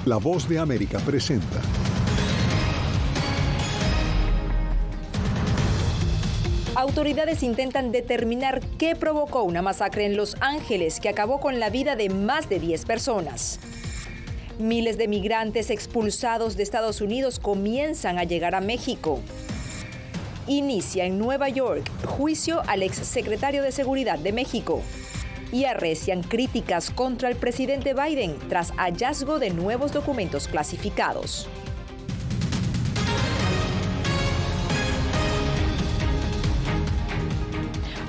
La Voz de América presenta. Autoridades intentan determinar qué provocó una masacre en Los Ángeles que acabó con la vida de más de 10 personas. Miles de migrantes expulsados de Estados Unidos comienzan a llegar a México. Inicia en Nueva York juicio al exsecretario de Seguridad de México. Y arrecian críticas contra el presidente Biden tras hallazgo de nuevos documentos clasificados.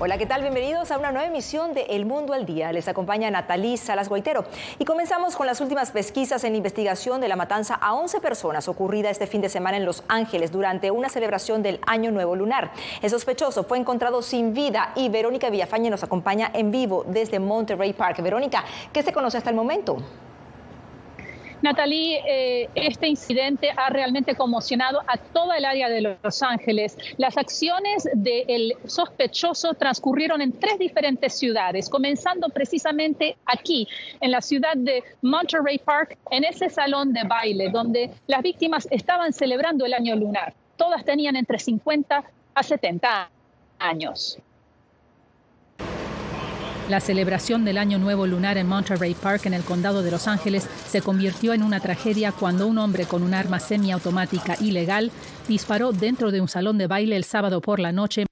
Hola, ¿qué tal? Bienvenidos a una nueva emisión de El Mundo al Día. Les acompaña Natalí Salas Guaitero. Y comenzamos con las últimas pesquisas en investigación de la matanza a 11 personas ocurrida este fin de semana en Los Ángeles durante una celebración del Año Nuevo Lunar. El sospechoso fue encontrado sin vida y Verónica Villafañe nos acompaña en vivo desde Monterey Park. Verónica, ¿qué se conoce hasta el momento? Natalí, este incidente ha realmente conmocionado a toda el área de Los Ángeles. Las acciones del sospechoso transcurrieron en 3 diferentes ciudades, comenzando precisamente aquí, en la ciudad de Monterey Park, en ese salón de baile, donde las víctimas estaban celebrando el año lunar. Todas tenían entre 50 a 70 años. La celebración del Año Nuevo Lunar en Monterey Park, en el condado de Los Ángeles, se convirtió en una tragedia cuando un hombre con un arma semiautomática ilegal disparó dentro de un salón de baile el sábado por la noche.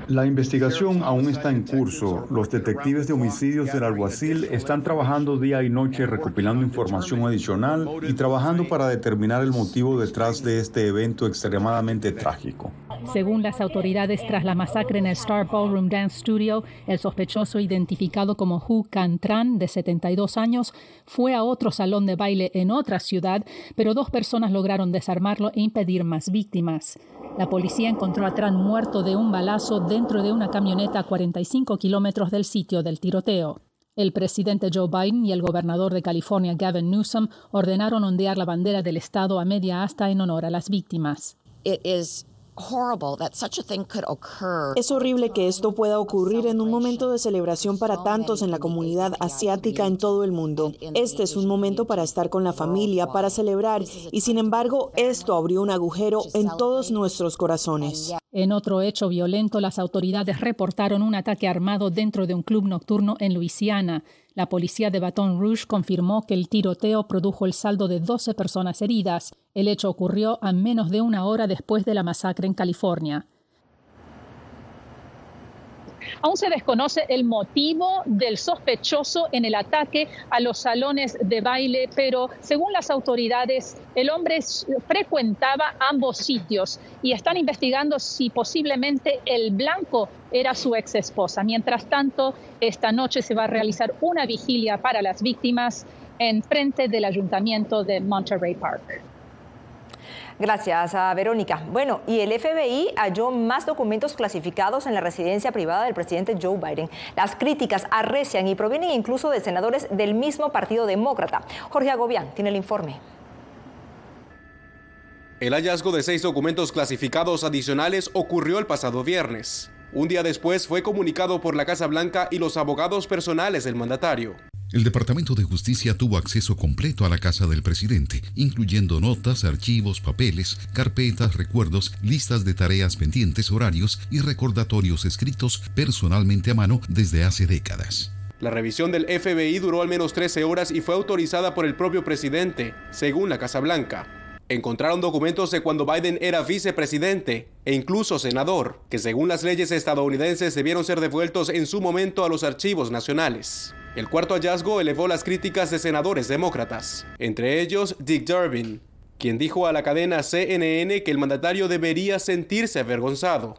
La investigación aún está en curso. Los detectives de homicidios del alguacil están trabajando día y noche recopilando información adicional y trabajando para determinar el motivo detrás de este evento extremadamente trágico. Según las autoridades, tras la masacre en el Star Ballroom Dance Studio, el sospechoso, identificado como Hu Can Tran, de 72 años, fue a otro salón de baile en otra ciudad, pero 2 personas lograron desarmarlo e impedir más víctimas. La policía encontró a Tran muerto de un balazo dentro de una camioneta a 45 kilómetros del sitio del tiroteo. El presidente Joe Biden y el gobernador de California, Gavin Newsom, ordenaron ondear la bandera del estado a media asta en honor a las víctimas. Es horrible que esto pueda ocurrir en un momento de celebración para tantos en la comunidad asiática en todo el mundo. Este es un momento para estar con la familia, para celebrar, y sin embargo, esto abrió un agujero en todos nuestros corazones. En otro hecho violento, las autoridades reportaron un ataque armado dentro de un club nocturno en Luisiana. La policía de Baton Rouge confirmó que el tiroteo produjo el saldo de 12 personas heridas. El hecho ocurrió a menos de una hora después de la masacre en California. Aún se desconoce el motivo del sospechoso en el ataque a los salones de baile, pero según las autoridades, el hombre frecuentaba ambos sitios y están investigando si posiblemente el blanco era su ex esposa. Mientras tanto, esta noche se va a realizar una vigilia para las víctimas en frente del ayuntamiento de Monterey Park. Gracias a Verónica. Bueno, y el FBI halló más documentos clasificados en la residencia privada del presidente Joe Biden. Las críticas arrecian y provienen incluso de senadores del mismo Partido Demócrata. Jorge Agobián tiene el informe. El hallazgo de 6 documentos clasificados adicionales ocurrió el pasado viernes. Un día después fue comunicado por la Casa Blanca y los abogados personales del mandatario. El Departamento de Justicia tuvo acceso completo a la casa del presidente, incluyendo notas, archivos, papeles, carpetas, recuerdos, listas de tareas pendientes, horarios y recordatorios escritos personalmente a mano desde hace décadas. La revisión del FBI duró al menos 13 horas y fue autorizada por el propio presidente, según la Casa Blanca. Encontraron documentos de cuando Biden era vicepresidente e incluso senador, que según las leyes estadounidenses debieron ser devueltos en su momento a los archivos nacionales. El cuarto hallazgo elevó las críticas de senadores demócratas, entre ellos Dick Durbin, quien dijo a la cadena CNN que el mandatario debería sentirse avergonzado.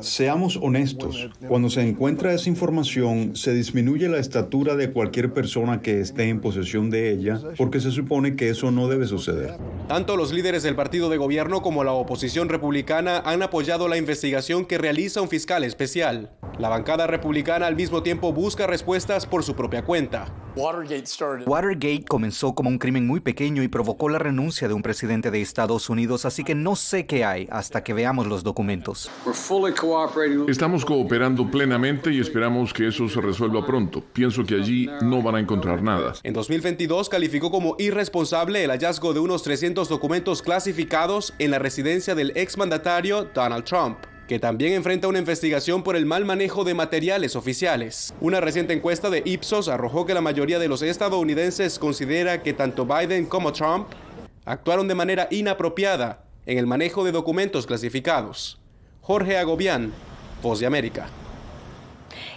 Seamos honestos, cuando se encuentra esa información, se disminuye la estatura de cualquier persona que esté en posesión de ella, porque se supone que eso no debe suceder. Tanto los líderes del partido de gobierno como la oposición republicana han apoyado la investigación que realiza un fiscal especial. La bancada republicana al mismo tiempo busca respuestas por su propia cuenta. Watergate comenzó como un crimen muy pequeño y provocó la renuncia de un presidente de Estados Unidos, así que no sé qué hay hasta que veamos los documentos. Estamos cooperando plenamente y esperamos que eso se resuelva pronto. Pienso que allí no van a encontrar nada. En 2022 calificó como irresponsable el hallazgo de unos 300 documentos clasificados en la residencia del exmandatario Donald Trump, que también enfrenta una investigación por el mal manejo de materiales oficiales. Una reciente encuesta de Ipsos arrojó que la mayoría de los estadounidenses considera que tanto Biden como Trump actuaron de manera inapropiada en el manejo de documentos clasificados. Jorge Agobián, Voz de América.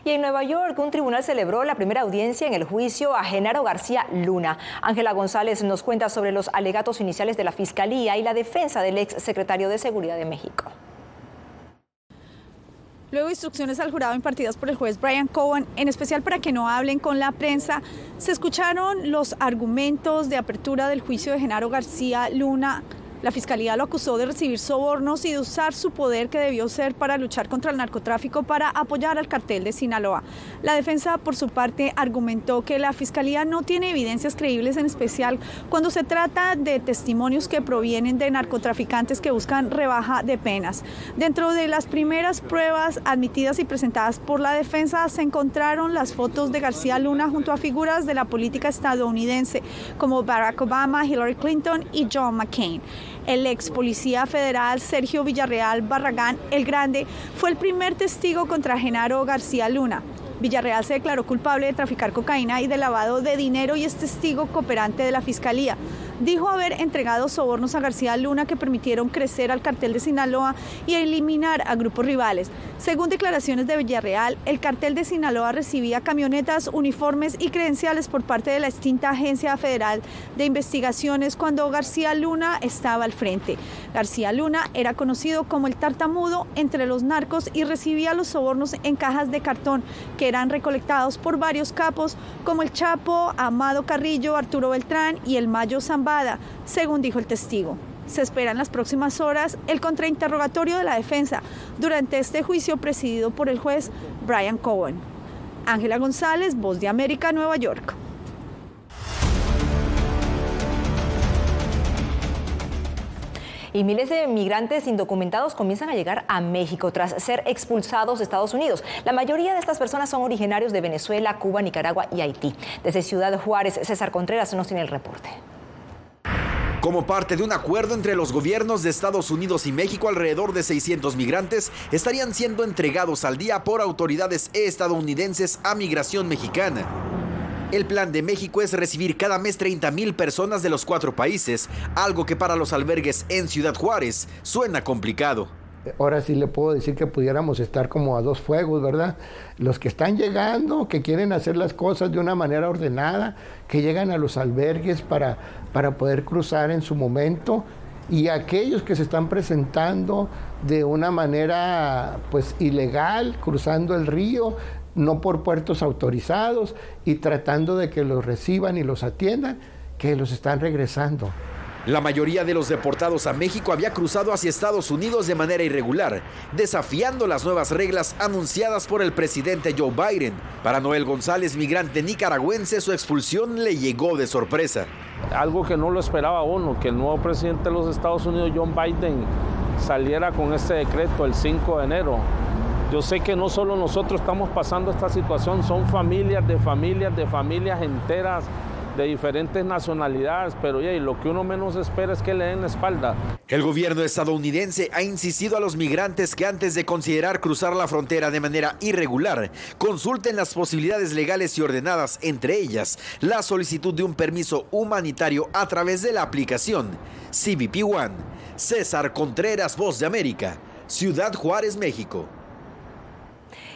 Y en Nueva York, un tribunal celebró la primera audiencia en el juicio a Genaro García Luna. Ángela González nos cuenta sobre los alegatos iniciales de la Fiscalía y la defensa del ex secretario de Seguridad de México. Luego de instrucciones al jurado impartidas por el juez Brian Cohen, en especial para que no hablen con la prensa, se escucharon los argumentos de apertura del juicio de Genaro García Luna. La Fiscalía lo acusó de recibir sobornos y de usar su poder que debió ser para luchar contra el narcotráfico para apoyar al cartel de Sinaloa. La defensa, por su parte, argumentó que la Fiscalía no tiene evidencias creíbles, en especial cuando se trata de testimonios que provienen de narcotraficantes que buscan rebaja de penas. Dentro de las primeras pruebas admitidas y presentadas por la defensa se encontraron las fotos de García Luna junto a figuras de la política estadounidense como Barack Obama, Hillary Clinton y John McCain. El ex policía federal Sergio Villarreal Barragán el Grande fue el primer testigo contra Genaro García Luna. Villarreal se declaró culpable de traficar cocaína y de lavado de dinero y es testigo cooperante de la Fiscalía. Dijo haber entregado sobornos a García Luna que permitieron crecer al cartel de Sinaloa y eliminar a grupos rivales. Según declaraciones de Villarreal, el cartel de Sinaloa recibía camionetas, uniformes y credenciales por parte de la extinta Agencia Federal de Investigaciones cuando García Luna estaba al frente. García Luna era conocido como el tartamudo entre los narcos y recibía los sobornos en cajas de cartón que eran recolectados por varios capos como el Chapo, Amado Carrillo, Arturo Beltrán y el Mayo Zambada, según dijo el testigo. Se espera en las próximas horas el contrainterrogatorio de la defensa durante este juicio presidido por el juez Brian Cohen. Ángela González, Voz de América, Nueva York. Y miles de migrantes indocumentados comienzan a llegar a México tras ser expulsados de Estados Unidos. La mayoría de estas personas son originarios de Venezuela, Cuba, Nicaragua y Haití. Desde Ciudad Juárez, César Contreras nos tiene el reporte. Como parte de un acuerdo entre los gobiernos de Estados Unidos y México, alrededor de 600 migrantes estarían siendo entregados al día por autoridades estadounidenses a migración mexicana. El plan de México es recibir cada mes 30,000 personas de los 4 países, algo que para los albergues en Ciudad Juárez suena complicado. Ahora sí le puedo decir que pudiéramos estar como a dos fuegos, ¿verdad? Los que están llegando, que quieren hacer las cosas de una manera ordenada, que llegan a los albergues para poder cruzar en su momento, y aquellos que se están presentando de una manera pues ilegal, cruzando el río, no por puertos autorizados y tratando de que los reciban y los atiendan, que los están regresando. La mayoría de los deportados a México había cruzado hacia Estados Unidos de manera irregular, desafiando las nuevas reglas anunciadas por el presidente Joe Biden. Para Noel González, migrante nicaragüense, su expulsión le llegó de sorpresa. Algo que no lo esperaba uno, que el nuevo presidente de los Estados Unidos, John Biden, saliera con este decreto el 5 de enero. Yo sé que no solo nosotros estamos pasando esta situación, son familias enteras de diferentes nacionalidades, pero lo que uno menos espera es que le den la espalda. El gobierno estadounidense ha insistido a los migrantes que antes de considerar cruzar la frontera de manera irregular, consulten las posibilidades legales y ordenadas, entre ellas la solicitud de un permiso humanitario a través de la aplicación CBP One. César Contreras, Voz de América, Ciudad Juárez, México.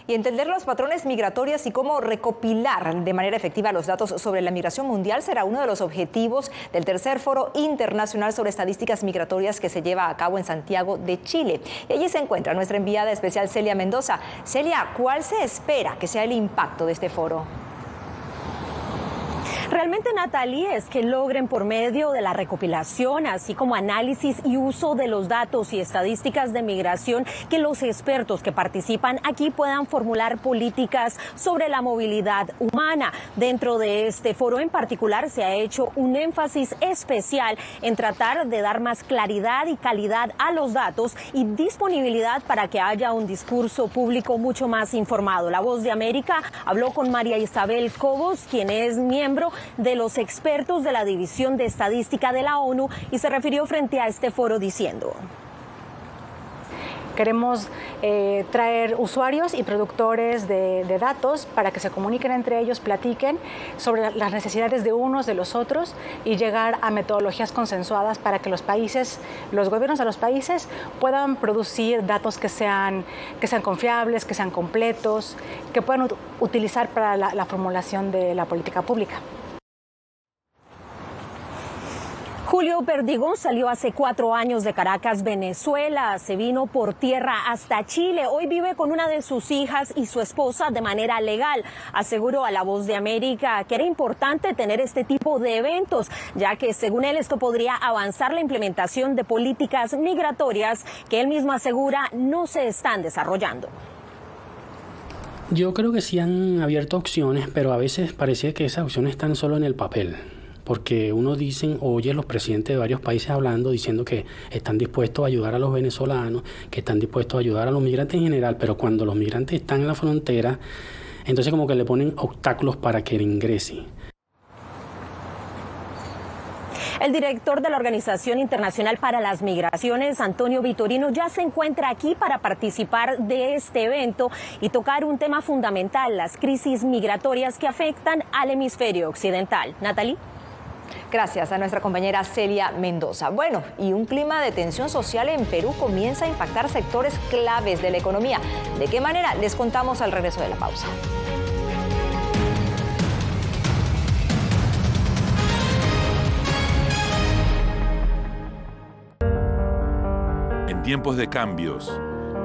Y entender los patrones migratorios y cómo recopilar de manera efectiva los datos sobre la migración mundial será uno de los objetivos del tercer Foro Internacional sobre Estadísticas Migratorias que se lleva a cabo en Santiago de Chile. Y allí se encuentra nuestra enviada especial Celia Mendoza. Celia, ¿cuál se espera que sea el impacto de este foro? Realmente, Natalie, es que logren por medio de la recopilación, así como análisis y uso de los datos y estadísticas de migración, que los expertos que participan aquí puedan formular políticas sobre la movilidad humana. Dentro de este foro en particular se ha hecho un énfasis especial en tratar de dar más claridad y calidad a los datos y disponibilidad para que haya un discurso público mucho más informado. La Voz de América habló con María Isabel Cobos, quien es miembro de los expertos de la División de Estadística de la ONU, y se refirió frente a este foro diciendo: queremos traer usuarios y productores de datos para que se comuniquen entre ellos, platiquen sobre las necesidades de unos de los otros y llegar a metodologías consensuadas para que los países, los gobiernos de los países puedan producir datos que sean confiables, que sean completos, que puedan utilizar para la formulación de la política pública. Julio Perdigón salió hace 4 años de Caracas, Venezuela. Se vino por tierra hasta Chile. Hoy vive con una de sus hijas y su esposa de manera legal. Aseguró a La Voz de América que era importante tener este tipo de eventos, ya que según él esto podría avanzar la implementación de políticas migratorias que él mismo asegura no se están desarrollando. Yo creo que sí han abierto opciones, pero a veces parece que esas opciones están solo en el papel. Porque uno oye los presidentes de varios países hablando, diciendo que están dispuestos a ayudar a los venezolanos, que están dispuestos a ayudar a los migrantes en general, pero cuando los migrantes están en la frontera, entonces como que le ponen obstáculos para que ingrese. El director de la Organización Internacional para las Migraciones, Antonio Vitorino, ya se encuentra aquí para participar de este evento y tocar un tema fundamental: las crisis migratorias que afectan al hemisferio occidental. Natalie. Gracias a nuestra compañera Celia Mendoza. Bueno, y un clima de tensión social en Perú comienza a impactar sectores claves de la economía. ¿De qué manera? Les contamos al regreso de la pausa. En tiempos de cambios,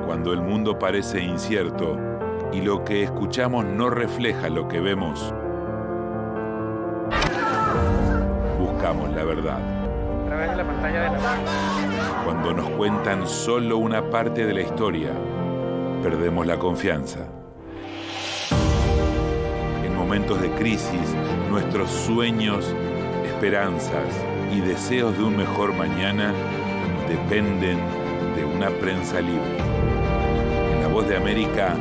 cuando el mundo parece incierto y lo que escuchamos no refleja lo que vemos, buscamos la verdad. A través de la pantalla de la... Cuando nos cuentan solo una parte de la historia, perdemos la confianza. En momentos de crisis, nuestros sueños, esperanzas y deseos de un mejor mañana dependen de una prensa libre. En La Voz de América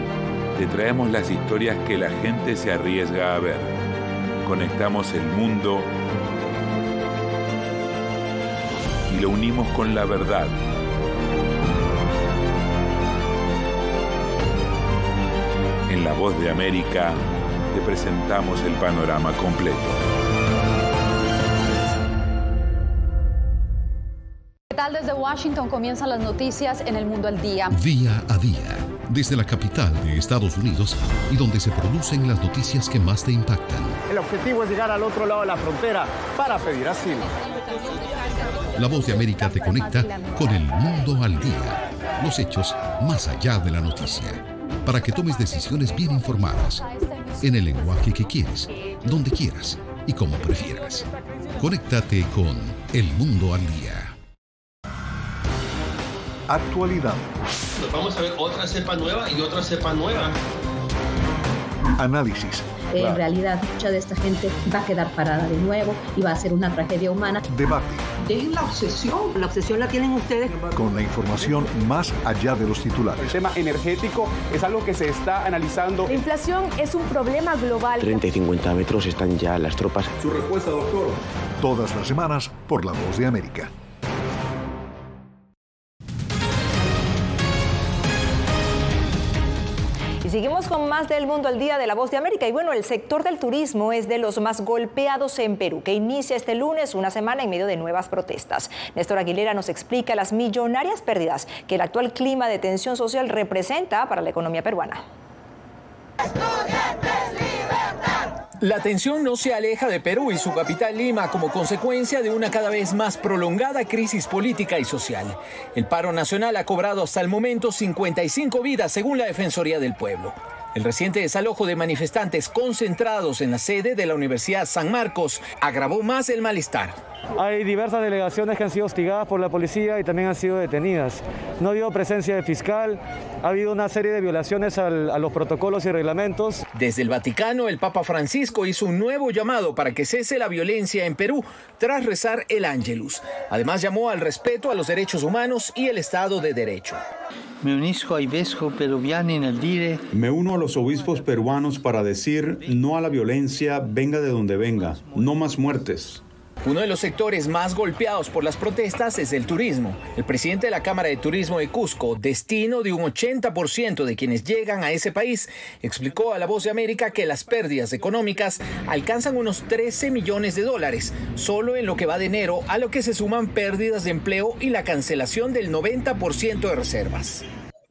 te traemos las historias que la gente se arriesga a ver. Conectamos el mundo y lo unimos con la verdad. En La Voz de América te presentamos el panorama completo. ¿Qué tal? Desde Washington comienzan las noticias en El Mundo al Día. Día a día, desde la capital de Estados Unidos y donde se producen las noticias que más te impactan. El objetivo es llegar al otro lado de la frontera para pedir asilo. La Voz de América te conecta con El Mundo al Día. Los hechos más allá de la noticia. Para que tomes decisiones bien informadas. En el lenguaje que quieres, donde quieras y como prefieras. Conéctate con El Mundo al Día. Actualidad. Nos vamos a ver otra cepa nueva y otra cepa nueva. Análisis. En realidad, mucha de esta gente va a quedar parada de nuevo y va a ser una tragedia humana. Debate. Dejen la obsesión. La obsesión la tienen ustedes. Con la información más allá de los titulares. El tema energético es algo que se está analizando. La inflación es un problema global. 30 y 50 metros están ya las tropas. Su respuesta, doctor. Todas las semanas por La Voz de América. Y seguimos con más del Mundo al Día de La Voz de América. Y bueno, el sector del turismo es de los más golpeados en Perú, que inicia este lunes una semana en medio de nuevas protestas. Néstor Aguilera nos explica las millonarias pérdidas que el actual clima de tensión social representa para la economía peruana. La tensión no se aleja de Perú y su capital Lima como consecuencia de una cada vez más prolongada crisis política y social. El paro nacional ha cobrado hasta el momento 55 vidas según la Defensoría del Pueblo. El reciente desalojo de manifestantes concentrados en la sede de la Universidad San Marcos agravó más el malestar. Hay diversas delegaciones que han sido hostigadas por la policía y también han sido detenidas. No ha habido presencia de fiscal, ha habido una serie de violaciones a los protocolos y reglamentos. Desde el Vaticano, el Papa Francisco hizo un nuevo llamado para que cese la violencia en Perú tras rezar el Ángelus. Además, llamó al respeto a los derechos humanos y el Estado de Derecho. Me unisco ai vescovi peruviani nel dire. Me uno a los obispos peruanos para decir no a la violencia, venga de donde venga, no más muertes. Uno de los sectores más golpeados por las protestas es el turismo. El presidente de la Cámara de Turismo de Cusco, destino de un 80% de quienes llegan a ese país, explicó a La Voz de América que las pérdidas económicas alcanzan unos 13 millones de dólares, solo en lo que va de enero, a lo que se suman pérdidas de empleo y la cancelación del 90% de reservas.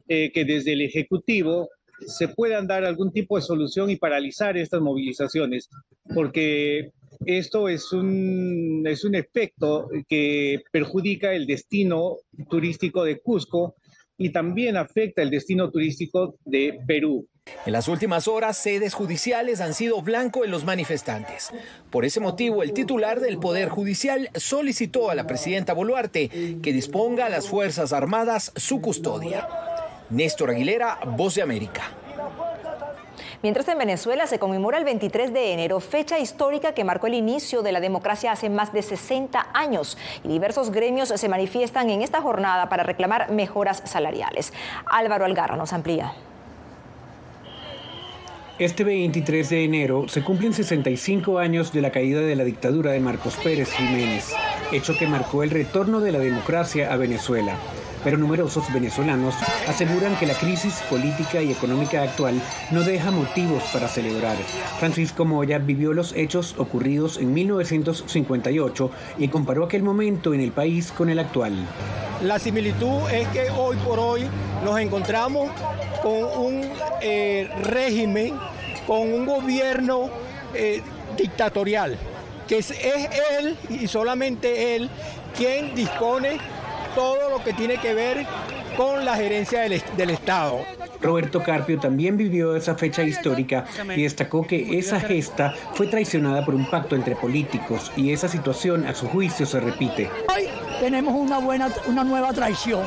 Que desde el Ejecutivo se puedan dar algún tipo de solución y paralizar estas movilizaciones, porque esto es un efecto que perjudica el destino turístico de Cusco y también afecta el destino turístico de Perú. En las últimas horas, sedes judiciales han sido blanco de los manifestantes. Por ese motivo, el titular del Poder Judicial solicitó a la presidenta Boluarte que disponga a las Fuerzas Armadas su custodia. Néstor Aguilera, Voz de América. Mientras en Venezuela se conmemora el 23 de enero, fecha histórica que marcó el inicio de la democracia hace más de 60 años. Y diversos gremios se manifiestan en esta jornada para reclamar mejoras salariales. Álvaro Algarra nos amplía. Este 23 de enero se cumplen 65 años de la caída de la dictadura de Marcos Pérez Jiménez, hecho que marcó el retorno de la democracia a Venezuela. Pero numerosos venezolanos aseguran que la crisis política y económica actual no deja motivos para celebrar. Francisco Moya vivió los hechos ocurridos en 1958 y comparó aquel momento en el país con el actual. La similitud es que hoy por hoy nos encontramos con un régimen, con un gobierno dictatorial, que es él y solamente él quien dispone todo lo que tiene que ver con la gerencia del Estado. Roberto Carpio también vivió esa fecha histórica y destacó que esa gesta fue traicionada por un pacto entre políticos y esa situación, a su juicio, se repite. Hoy tenemos una nueva traición,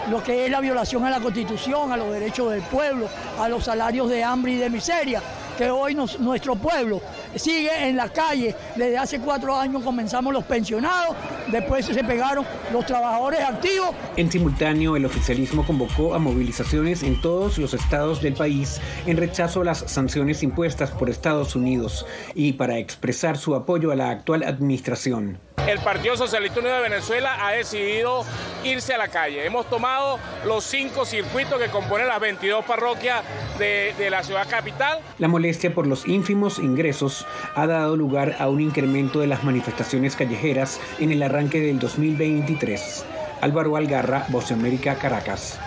lo que es la violación a la Constitución, a los derechos del pueblo, a los salarios de hambre y de miseria, que hoy nuestro pueblo sigue en la calle. Desde hace 4 años comenzamos los pensionados, después se pegaron los trabajadores activos. En simultáneo, el oficialismo convocó a movilizaciones en todos los estados del país en rechazo a las sanciones impuestas por Estados Unidos y para expresar su apoyo a la actual administración. El Partido Socialista Unido de Venezuela ha decidido irse a la calle. Hemos tomado los 5 circuitos que componen las 22 parroquias de la ciudad capital. La molestia por los ínfimos ingresos ha dado lugar a un incremento de las manifestaciones callejeras en el arranque del 2023. Álvaro Algarra, Voz de América, Caracas.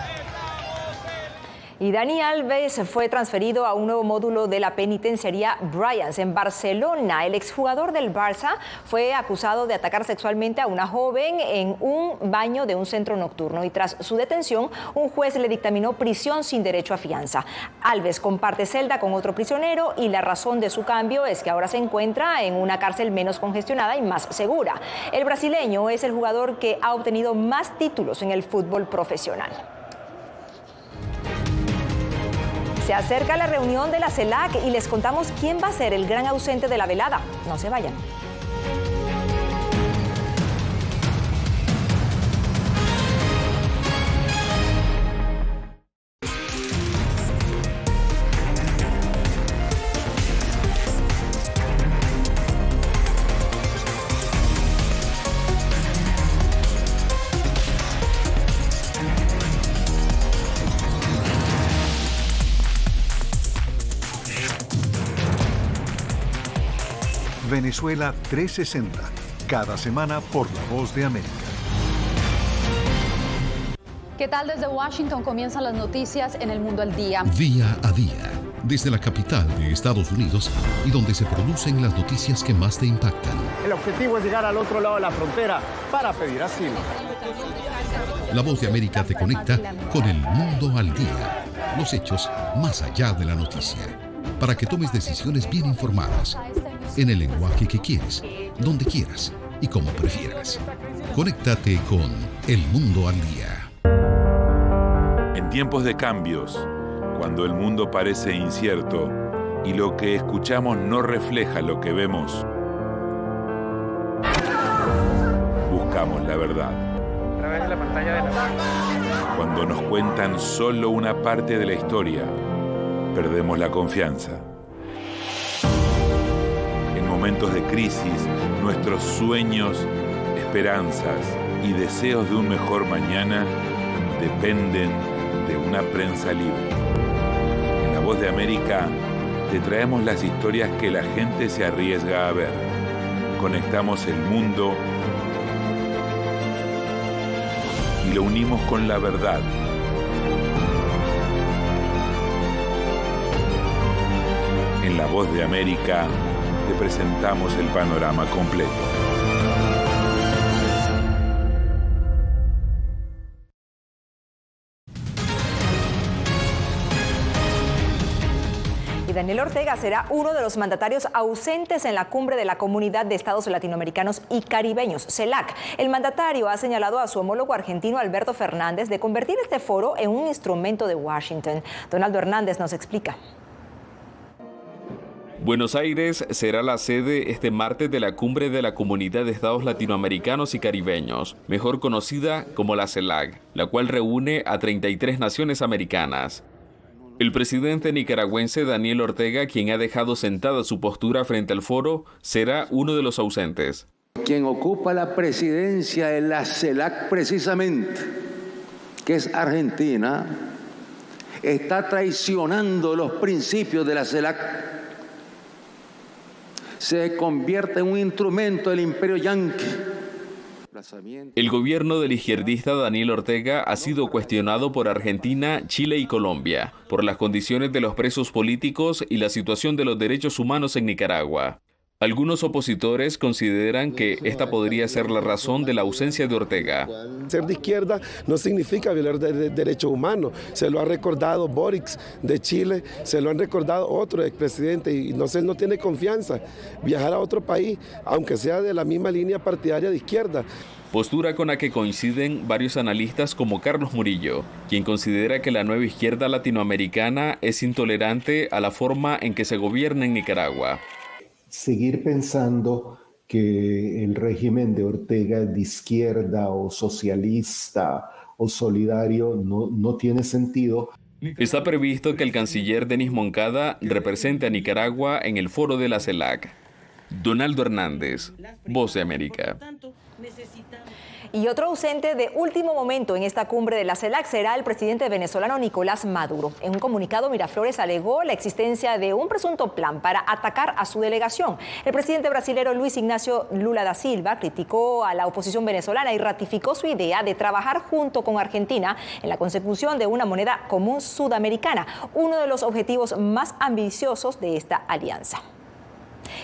Y Dani Alves fue transferido a un nuevo módulo de la penitenciaría Bryans en Barcelona. El exjugador del Barça fue acusado de atacar sexualmente a una joven en un baño de un centro nocturno y tras su detención, un juez le dictaminó prisión sin derecho a fianza. Alves comparte celda con otro prisionero y la razón de su cambio es que ahora se encuentra en una cárcel menos congestionada y más segura. El brasileño es el jugador que ha obtenido más títulos en el fútbol profesional. Se acerca la reunión de la CELAC y les contamos quién va a ser el gran ausente de la velada. No se vayan. Venezuela 360, cada semana por La Voz de América. ¿Qué tal? Desde Washington comienzan las noticias en El Mundo al Día. Día a día, desde la capital de Estados Unidos y donde se producen las noticias que más te impactan. El objetivo es llegar al otro lado de la frontera para pedir asilo. La Voz de América te conecta con El Mundo al Día. los hechos más allá de la noticia, para que tomes decisiones bien informadas, en el lenguaje que quieres, donde quieras y como prefieras. Conéctate con El Mundo al Día. En tiempos de cambios, cuando el mundo parece incierto y lo que escuchamos no refleja lo que vemos, buscamos la verdad. A través de la pantalla de la... Cuando nos cuentan solo una parte de la historia, perdemos la confianza. En momentos de crisis, nuestros sueños, esperanzas y deseos de un mejor mañana dependen de una prensa libre. En La Voz de América te traemos las historias que la gente se arriesga a ver. Conectamos el mundo y lo unimos con la verdad. En La Voz de América te presentamos el panorama completo. Daniel Ortega será uno de los mandatarios ausentes en la cumbre de la Comunidad de Estados Latinoamericanos y Caribeños, CELAC. El mandatario ha señalado a su homólogo argentino Alberto Fernández de convertir este foro en un instrumento de Washington. Donaldo Hernández nos explica. Buenos Aires será la sede este martes de la cumbre de la Comunidad de Estados Latinoamericanos y Caribeños, mejor conocida como la CELAC, la cual reúne a 33 naciones americanas. El presidente nicaragüense Daniel Ortega, quien ha dejado sentada su postura frente al foro, será uno de los ausentes. Quien ocupa la presidencia de la CELAC precisamente, que es Argentina, está traicionando los principios de la CELAC. Se convierte en un instrumento del imperio yanqui. El gobierno del izquierdista Daniel Ortega ha sido cuestionado por Argentina, Chile y Colombia por las condiciones de los presos políticos y la situación de los derechos humanos en Nicaragua. Algunos opositores consideran que esta podría ser la razón de la ausencia de Ortega. Ser de izquierda no significa violar derechos humanos. Se lo ha recordado Boric de Chile, se lo han recordado otros expresidentes y él no tiene confianza viajar a otro país, aunque sea de la misma línea partidaria de izquierda. Postura con la que coinciden varios analistas como Carlos Murillo, quien considera que la nueva izquierda latinoamericana es intolerante a la forma en que se gobierna en Nicaragua. Seguir pensando que el régimen de Ortega es de izquierda o socialista o solidario no tiene sentido. Está previsto que el canciller Denis Moncada represente a Nicaragua en el foro de la CELAC. Donaldo Hernández, Voz de América. Y otro ausente de último momento en esta cumbre de la CELAC será el presidente venezolano Nicolás Maduro. En un comunicado, Miraflores alegó la existencia de un presunto plan para atacar a su delegación. El presidente brasilero Luis Ignacio Lula da Silva criticó a la oposición venezolana y ratificó su idea de trabajar junto con Argentina en la consecución de una moneda común sudamericana, uno de los objetivos más ambiciosos de esta alianza.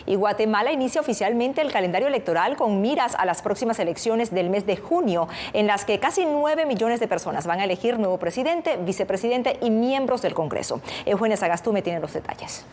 Y Guatemala inicia oficialmente el calendario electoral con miras a las próximas elecciones del mes de junio, en las que casi 9 millones de personas van a elegir nuevo presidente, vicepresidente y miembros del Congreso. Eugenia Sagastume tiene los detalles.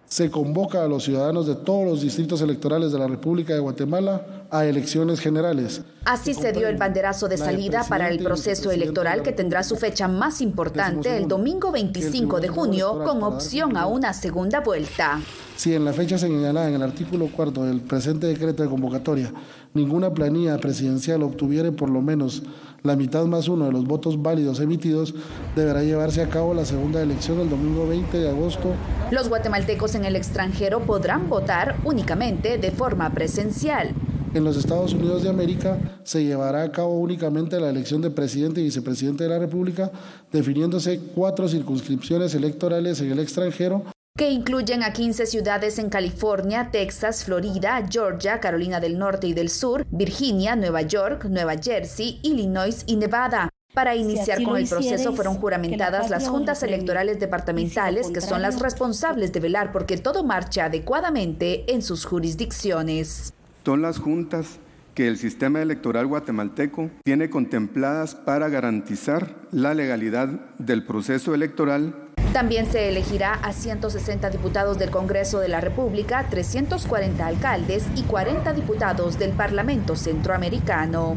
Se convoca a los ciudadanos de todos los distritos electorales de la República de Guatemala a elecciones generales. Así se dio el banderazo de salida para el proceso electoral que tendrá su fecha más importante el domingo 25 de junio, con opción a una segunda vuelta. Si en la fecha señalada en el artículo 4 del presente decreto de convocatoria ninguna planilla presidencial obtuviere por lo menos la mitad más uno de los votos válidos emitidos, deberá llevarse a cabo la segunda elección el domingo 20 de agosto. Los guatemaltecos en el extranjero podrán votar únicamente de forma presencial. En los Estados Unidos de América se llevará a cabo únicamente la elección de presidente y vicepresidente de la República, definiéndose 4 circunscripciones electorales en el extranjero, que incluyen a 15 ciudades en California, Texas, Florida, Georgia, Carolina del Norte y del Sur, Virginia, Nueva York, Nueva Jersey, Illinois y Nevada. Para iniciar con el proceso fueron juramentadas las juntas electorales departamentales, que son las responsables de velar porque todo marche adecuadamente en sus jurisdicciones. Son las juntas que el sistema electoral guatemalteco tiene contempladas para garantizar la legalidad del proceso electoral. También se elegirá a 160 diputados del Congreso de la República, 340 alcaldes y 40 diputados del Parlamento Centroamericano.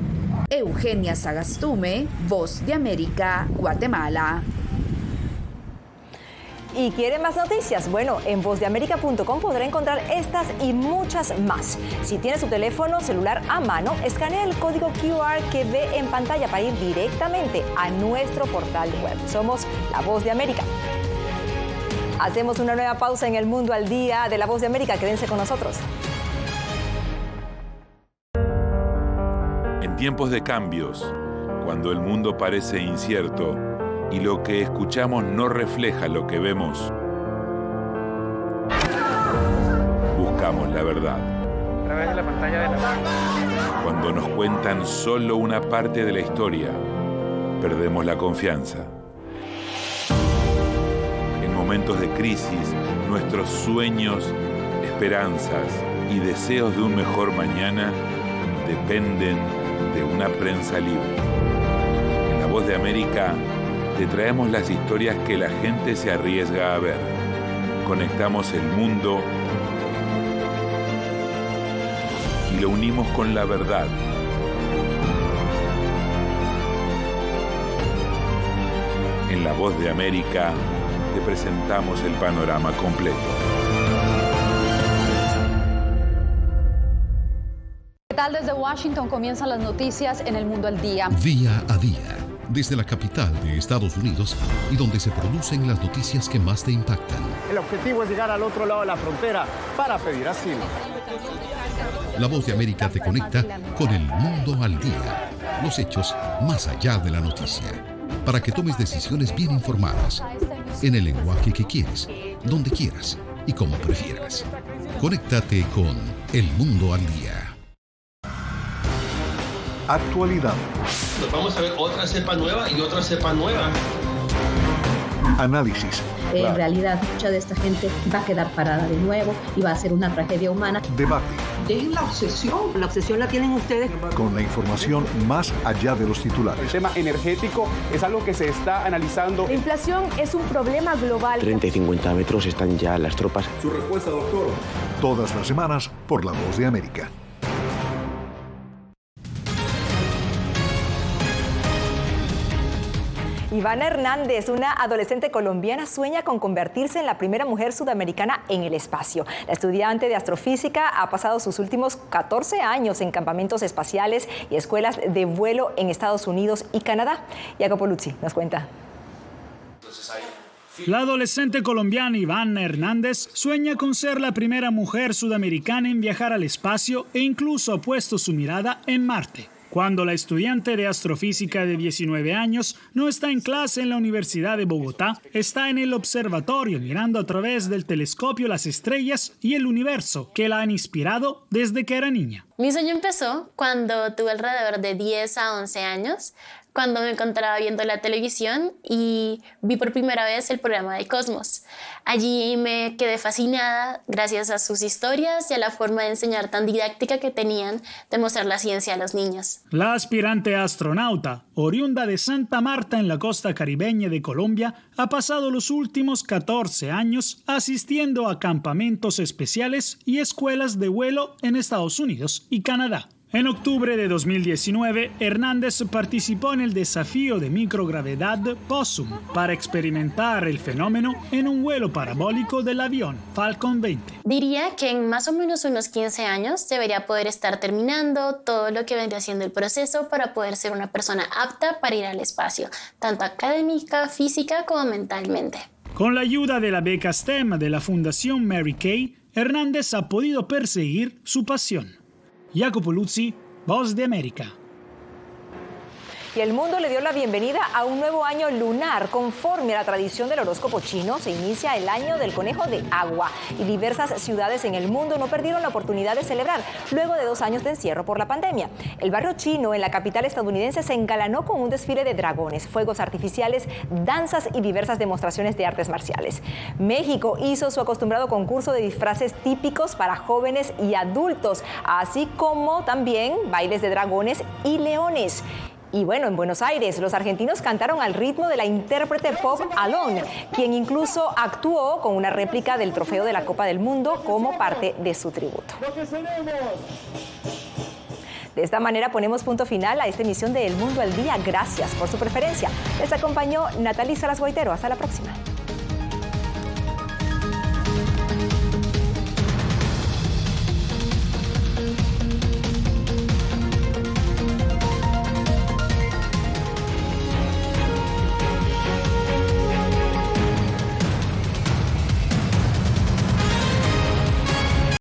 Eugenia Sagastume, Voz de América, Guatemala. ¿Y quiere más noticias? Bueno, en vozdeamerica.com podrá encontrar estas y muchas más. Si tiene su teléfono celular a mano, escanea el código QR que ve en pantalla para ir directamente a nuestro portal web. Somos La Voz de América. Hacemos una nueva pausa en el Mundo al Día de La Voz de América. Quédense con nosotros. En tiempos de cambios, cuando el mundo parece incierto y lo que escuchamos no refleja lo que vemos, buscamos la verdad. A través de la pantalla de la... Cuando nos cuentan solo una parte de la historia, perdemos la confianza. En momentos de crisis, nuestros sueños, esperanzas y deseos de un mejor mañana dependen de una prensa libre. En La Voz de América te traemos las historias que la gente se arriesga a ver. Conectamos el mundo y lo unimos con la verdad. En La Voz de América te presentamos el panorama completo. ¿Qué tal? Desde Washington comienzan las noticias en El Mundo al Día. Día a día, desde la capital de Estados Unidos y donde se producen las noticias que más te impactan. El objetivo es llegar al otro lado de la frontera para pedir asilo. La Voz de América te conecta con el mundo al día, los hechos más allá de la noticia, para que tomes decisiones bien informadas, en el lenguaje que quieres, donde quieras y como prefieras. Conéctate con El Mundo al Día. Actualidad. Nos vamos a ver otra cepa nueva y otra cepa nueva. Análisis. En realidad, mucha de esta gente va a quedar parada de nuevo y va a ser una tragedia humana. Debate. Dejen la obsesión. La obsesión la tienen ustedes. Con la información más allá de los titulares. El tema energético es algo que se está analizando. La inflación es un problema global. 30 y 50 metros están ya las tropas. Su respuesta, doctor. Todas las semanas por La Voz de América. Ivana Hernández, una adolescente colombiana, sueña con convertirse en la primera mujer sudamericana en el espacio. La estudiante de astrofísica ha pasado sus últimos 14 años en campamentos espaciales y escuelas de vuelo en Estados Unidos y Canadá. Jacopo Luzzi nos cuenta. La adolescente colombiana Ivana Hernández sueña con ser la primera mujer sudamericana en viajar al espacio e incluso ha puesto su mirada en Marte. Cuando la estudiante de astrofísica de 19 años no está en clase en la Universidad de Bogotá, está en el observatorio mirando a través del telescopio las estrellas y el universo que la han inspirado desde que era niña. Mi sueño empezó cuando tuve alrededor de 10 a 11 años, cuando me encontraba viendo la televisión y vi por primera vez el programa de Cosmos. Allí me quedé fascinada gracias a sus historias y a la forma de enseñar tan didáctica que tenían de mostrar la ciencia a los niños. La aspirante astronauta, oriunda de Santa Marta en la costa caribeña de Colombia, ha pasado los últimos 14 años asistiendo a campamentos especiales y escuelas de vuelo en Estados Unidos y Canadá. En octubre de 2019, Hernández participó en el desafío de microgravedad POSUM para experimentar el fenómeno en un vuelo parabólico del avión Falcon 20. Diría que en más o menos unos 15 años debería poder estar terminando todo lo que vendría siendo el proceso para poder ser una persona apta para ir al espacio, tanto académica, física como mentalmente. Con la ayuda de la beca STEM de la Fundación Mary Kay, Hernández ha podido perseguir su pasión. Jacopo Luzzi, Voz de América. Y el mundo le dio la bienvenida a un nuevo año lunar. Conforme a la tradición del horóscopo chino, se inicia el año del conejo de agua. Y diversas ciudades en el mundo no perdieron la oportunidad de celebrar, luego de 2 años de encierro por la pandemia. El barrio chino en la capital estadounidense se engalanó con un desfile de dragones, fuegos artificiales, danzas y diversas demostraciones de artes marciales. México hizo su acostumbrado concurso de disfraces típicos para jóvenes y adultos, así como también bailes de dragones y leones. Y bueno, en Buenos Aires, los argentinos cantaron al ritmo de la intérprete pop Alone, quien incluso actuó con una réplica del trofeo de la Copa del Mundo como parte de su tributo. De esta manera ponemos punto final a esta emisión de El Mundo al Día. Gracias por su preferencia. Les acompañó Natalie Salas Guaitero. Hasta la próxima.